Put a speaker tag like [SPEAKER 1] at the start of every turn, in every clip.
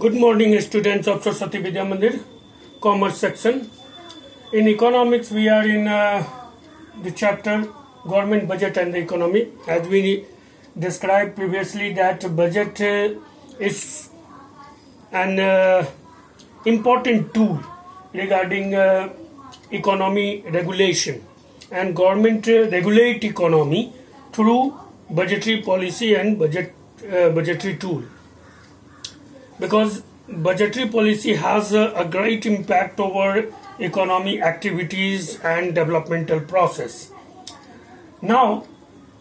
[SPEAKER 1] Good morning, students of Saraswati Vidya Mandir, Commerce section. In economics, we are in the chapter Government Budget and the Economy. As we described previously, that budget is an important tool regarding economy regulation, and government regulate economy through budgetary policy and budgetary tool. Because budgetary policy has a great impact over economy activities and developmental process. Now,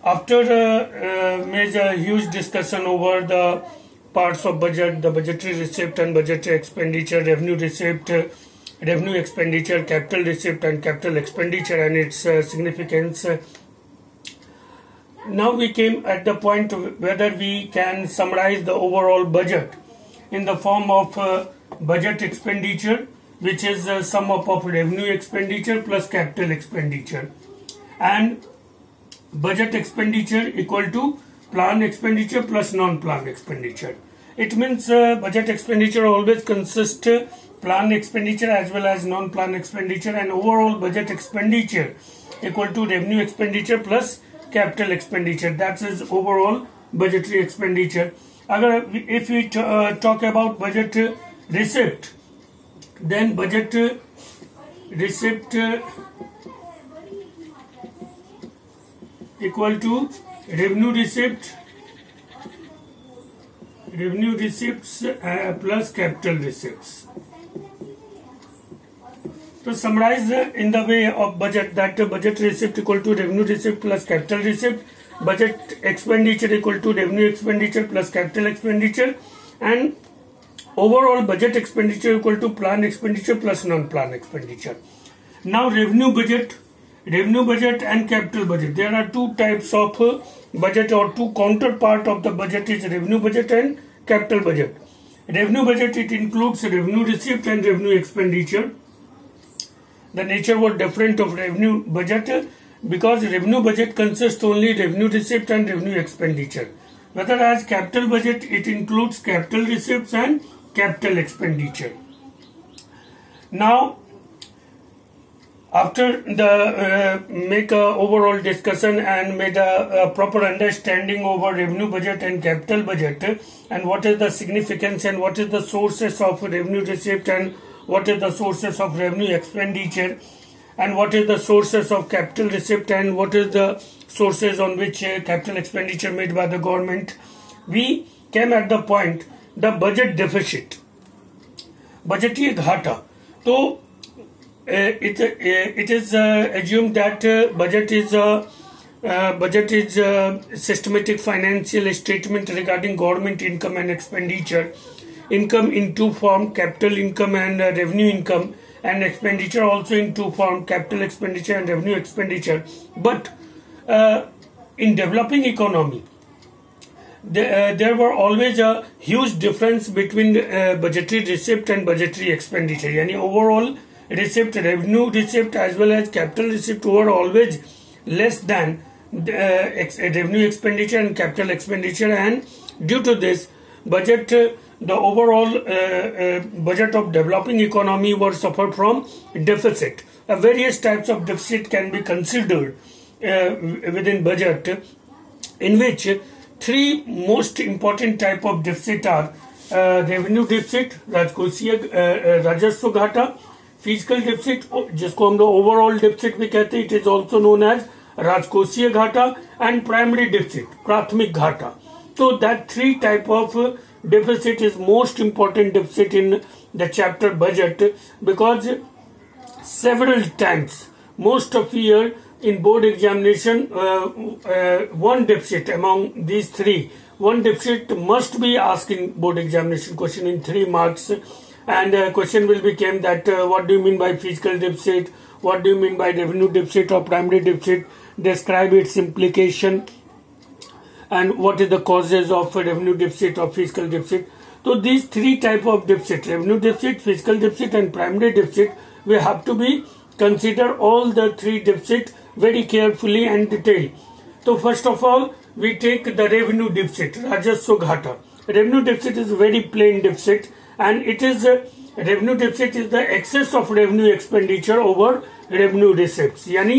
[SPEAKER 1] after a huge discussion over the parts of budget, the budgetary receipt and budgetary expenditure, revenue receipt, revenue expenditure, capital receipt and capital expenditure and its significance, now we came at the point whether we can summarize the overall budget in the form of budget expenditure, which is the sum up of revenue expenditure plus capital expenditure, and budget expenditure equal to planned expenditure plus non-planned expenditure. It means budget expenditure always consists planned expenditure as well as non-planned expenditure, and overall budget expenditure equal to revenue expenditure plus capital expenditure. That is overall budgetary expenditure. If we talk about budget receipt, then budget receipt equal to revenue receipts plus capital receipts. To summarize in the way of budget, that budget receipt equal to revenue receipt plus capital receipt, budget expenditure equal to revenue expenditure plus capital expenditure, and overall budget expenditure equal to planned expenditure plus non-planned expenditure. Now revenue budget and capital budget. There are two types of budget, or two counterpart of the budget is revenue budget and capital budget. Revenue budget, it includes revenue receipt and revenue expenditure. The nature was different of revenue budget, because revenue budget consists only revenue receipt and revenue expenditure, whereas capital budget, it includes capital receipts and capital expenditure. Now, after the make a overall discussion and made a proper understanding over revenue budget and capital budget, and what is the significance and what is the sources of revenue receipt and what is the sources of revenue expenditure, and what is the sources of capital receipt and what is the sources on which capital expenditure made by the government, we came at the point the budget deficit, budgetary ghata. So it is assumed that budget is systematic financial statement regarding government income and expenditure. Income in two forms, capital income and revenue income, and expenditure also in two forms, capital expenditure and revenue expenditure. But in developing economy, there were always a huge difference between budgetary receipt and budgetary expenditure. Yani overall receipt, revenue receipt as well as capital receipt were always less than revenue expenditure and capital expenditure, and due to this budget, the overall budget of developing economy was suffered from deficit. Various types of deficit can be considered within budget, in which three most important type of deficit are revenue deficit, राजस्व घाटा, physical deficit, जिसको हम लोग overall deficit भी कहते हैं, it is also known as राजकोषीय घाटा, and primary deficit, प्राथमिक घाटा. So that three type of deficit is most important deficit in the chapter budget, because several times, most of the year in board examination, one deficit among these three, one deficit must be asked in board examination question in 3 marks, and question will become that what do you mean by fiscal deficit, what do you mean by revenue deficit or primary deficit, describe its implication, and what is the causes of revenue deficit or fiscal deficit. So these three type of deficit, revenue deficit, fiscal deficit and primary deficit, we have to be consider all the three deficit very carefully and detail. So first of all, we take the revenue deficit, Rajaswa Ghata. Revenue deficit is very plain deficit, and it is revenue deficit is the excess of revenue expenditure over revenue receipts. यानी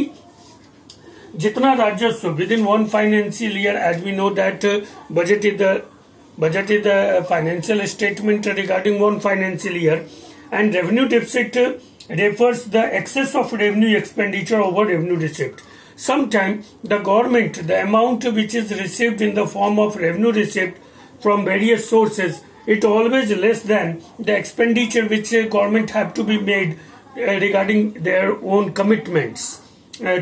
[SPEAKER 1] जितना राजस्व within one financial year, as we know that budget is the financial statement regarding one financial year, and revenue deficit refers the excess of revenue expenditure over revenue receipt. Sometimes the government, the amount which is received in the form of revenue receipt from various sources, it always less than the expenditure which government have to be made regarding their own commitments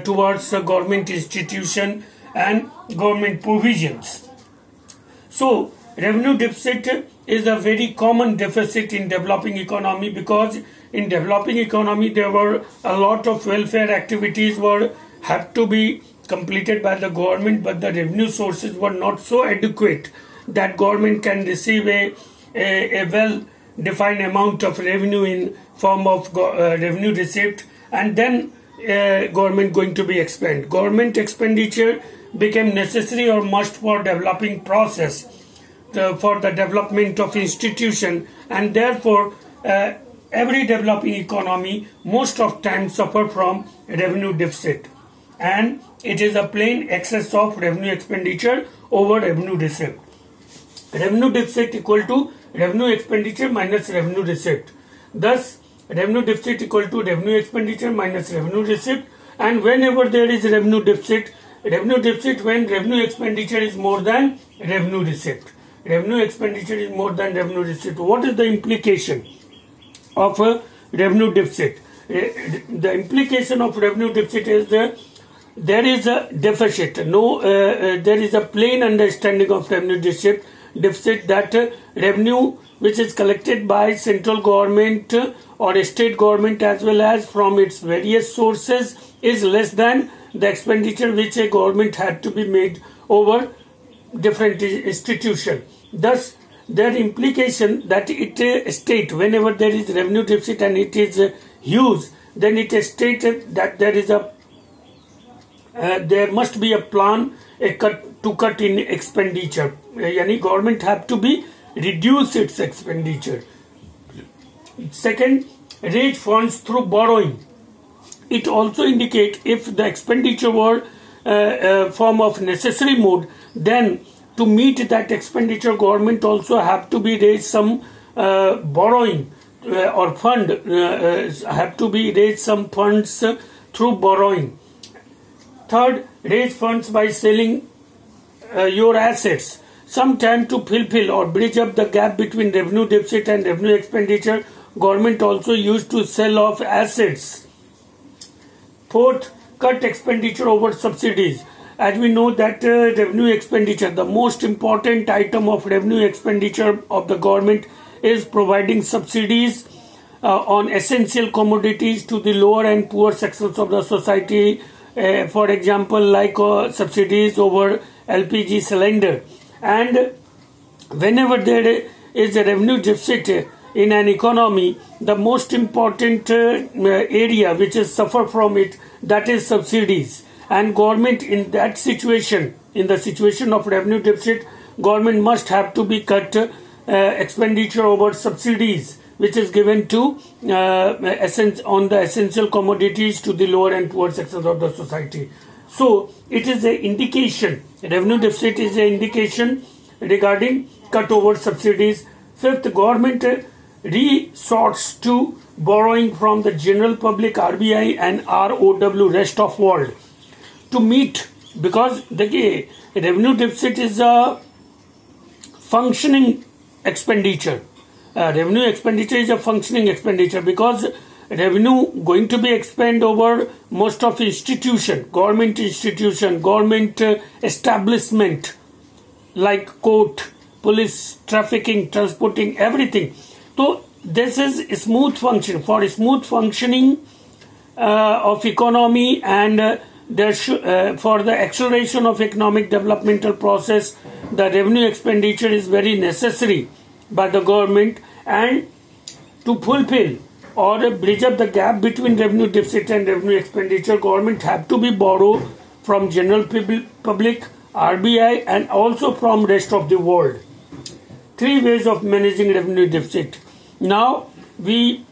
[SPEAKER 1] towards the government institution and government provisions. So revenue deficit is a very common deficit in developing economy, because in developing economy there were a lot of welfare activities had to be completed by the government, but the revenue sources were not so adequate that government can receive a well defined amount of revenue in form of revenue receipt, and then government going to be expend. Government expenditure became necessary or must for developing process, for the development of institution, and therefore every developing economy most of time suffer from revenue deficit, and it is a plain excess of revenue expenditure over revenue receipt. Revenue deficit equal to revenue expenditure minus revenue receipt. Thus revenue deficit equal to revenue expenditure minus revenue receipt, and whenever there is revenue deficit when revenue expenditure is more than revenue receipt. Revenue expenditure is more than revenue receipt. What is the implication of a revenue deficit? The implication of revenue deficit is that there is a deficit. There is a plain understanding of revenue deficit that revenue which is collected by central government or state government as well as from its various sources is less than the expenditure which a government had to be made over different institution. Thus, their implication that it state whenever there is revenue deficit and it is huge, then it is stated that there must be a plan to cut in expenditure. Yani government have to be reduce its expenditure. Second, raise funds through borrowing. It also indicates if the expenditure were form of necessary mode, then to meet that expenditure, government also have to be raise some borrowing or fund have to be raise some funds through borrowing. Third, raise funds by selling your assets. Sometime to fulfill or bridge up the gap between revenue deficit and revenue expenditure, government also used to sell off assets. Fourth, cut expenditure over subsidies. As we know that revenue expenditure, the most important item of revenue expenditure of the government is providing subsidies on essential commodities to the lower and poor sections of the society. For example, like subsidies over LPG cylinder. And whenever there is a revenue deficit in an economy, the most important area which is suffer from it, that is subsidies. And government in that situation, in the situation of revenue deficit, government must have to be cut expenditure over subsidies, which is given to on the essential commodities to the lower and poor sections of the society. So it is an indication, revenue deficit is an indication regarding cut over subsidies. Fifth, government resorts to borrowing from the general public, RBI and ROW, rest of world, to meet, because the revenue deficit is a functioning expenditure. Revenue expenditure is a functioning expenditure because revenue going to be expended over most of institution, government establishment like court, police, trafficking, transporting, everything. So this is smooth function. For smooth functioning of economy and for the acceleration of economic developmental process, the revenue expenditure is very necessary by the government, and to fulfill or bridge up the gap between revenue deficit and revenue expenditure, government have to be borrow from general public, RBI, and also from rest of the world. Three ways of managing revenue deficit. Now we,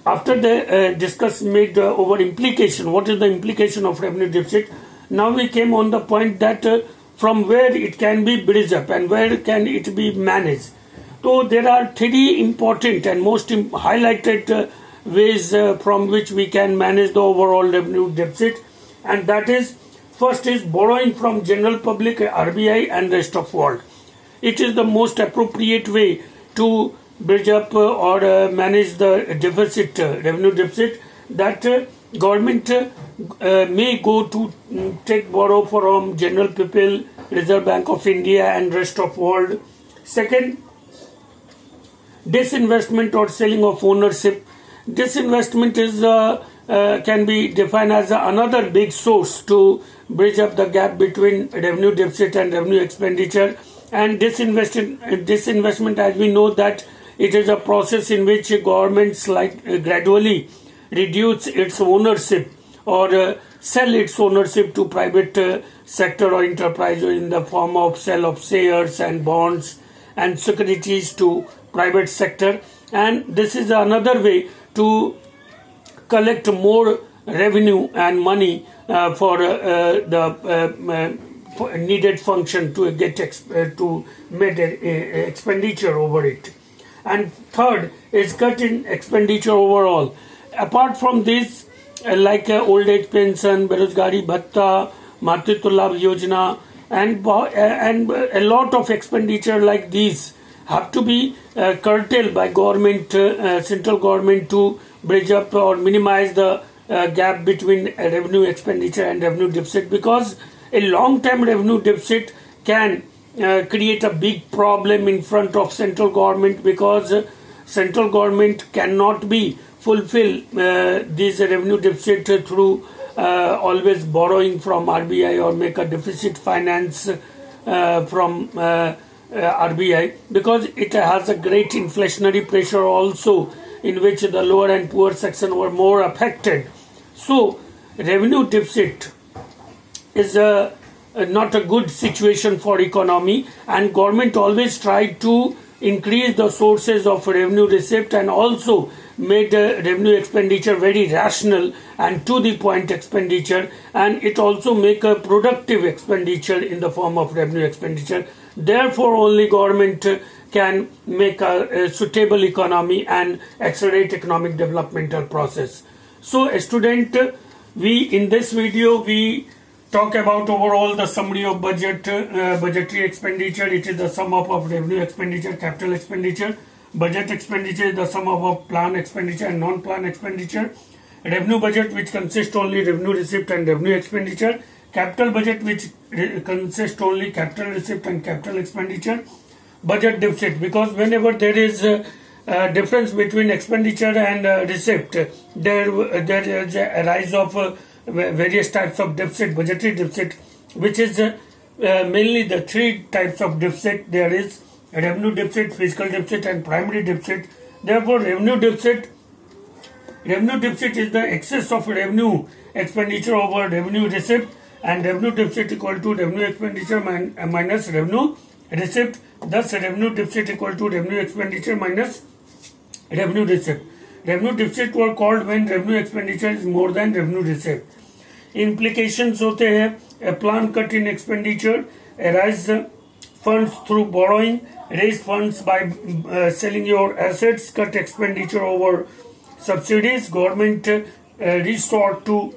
[SPEAKER 1] after the made over implication, what is the implication of revenue deficit? Now we came on the point that from where it can be bridged up and where can it be managed. So there are three important and most highlighted ways from which we can manage the overall revenue deficit, and that is, first is borrowing from general public, RBI and rest of world. It is the most appropriate way to bridge up or manage the deficit, revenue deficit, that government may go to take borrow from general people, Reserve Bank of India and rest of world. Second, disinvestment or selling of ownership. Disinvestment is can be defined as another big source to bridge up the gap between revenue deficit and revenue expenditure. And disinvestment, as we know, that it is a process in which governments gradually reduce its ownership or sell its ownership to private sector or enterprise in the form of sale of shares and bonds and securities to private sector. And this is another way to collect more revenue and money for the needed function to get to make expenditure over it. And third is cut in expenditure overall. Apart from this, like old age pension, Berozgari Bhatta, Matritva Labh Yojana, and a lot of expenditure like these have to be curtailed by government, central government, to bridge up or minimize the gap between revenue expenditure and revenue deficit, because a long-term revenue deficit can create a big problem in front of central government, because central government cannot be fulfill this revenue deficit through always borrowing from RBI or make a deficit finance from RBI, because it has a great inflationary pressure also, in which the lower and poor section were more affected. So revenue deficit is not a good situation for economy, and government always tried to increase the sources of revenue receipt and also made revenue expenditure very rational and to the point expenditure, and it also make a productive expenditure in the form of revenue expenditure. Therefore only government can make a suitable economy and accelerate economic developmental process. So student, in this video we talk about overall the summary of budget, budgetary expenditure. It is the sum up of revenue expenditure, capital expenditure. Budget expenditure is the sum up of plan expenditure and non-plan expenditure. Revenue budget, which consists only revenue receipt and revenue expenditure. Capital budget, which consists only capital receipt and capital expenditure. Budget deficit, because whenever there is a difference between expenditure and receipt, there is a rise of various types of deficit, budgetary deficit, which is mainly the three types of deficit. There is revenue deficit, fiscal deficit and primary deficit. Therefore revenue deficit is the excess of revenue expenditure over revenue receipt, and revenue deficit equal to revenue expenditure minus revenue receipt. Thus revenue deficit equal to revenue expenditure minus revenue receipt. Revenue deficit were called when revenue expenditure is more than revenue receipt. Implications होते हैं, a plan cut in expenditure, arise funds through borrowing, raise funds by selling your assets, cut expenditure over subsidies, government resort to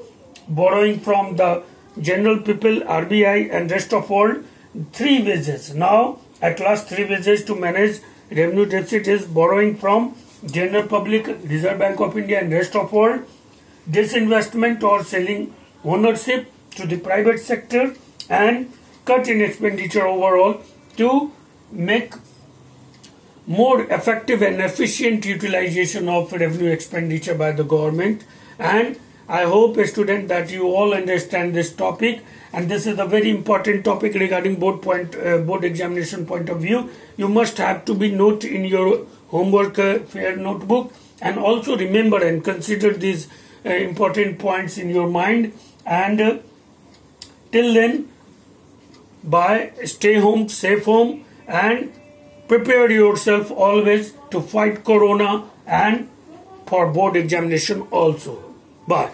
[SPEAKER 1] borrowing from the general people, RBI and rest of world. Three ways. Now at last, three ways to manage revenue deficit is borrowing from general public, Reserve Bank of India and rest of world, disinvestment or selling ownership to the private sector, and cut in expenditure overall to make more effective and efficient utilization of revenue expenditure by the government. And I hope, student, that you all understand this topic, and this is a very important topic regarding board examination point of view. You must have to be note in your homework fair notebook, and also remember and consider these important points in your mind. And till then, bye, stay home, safe home, and Prepare yourself always to fight corona and for board examination also. Bye.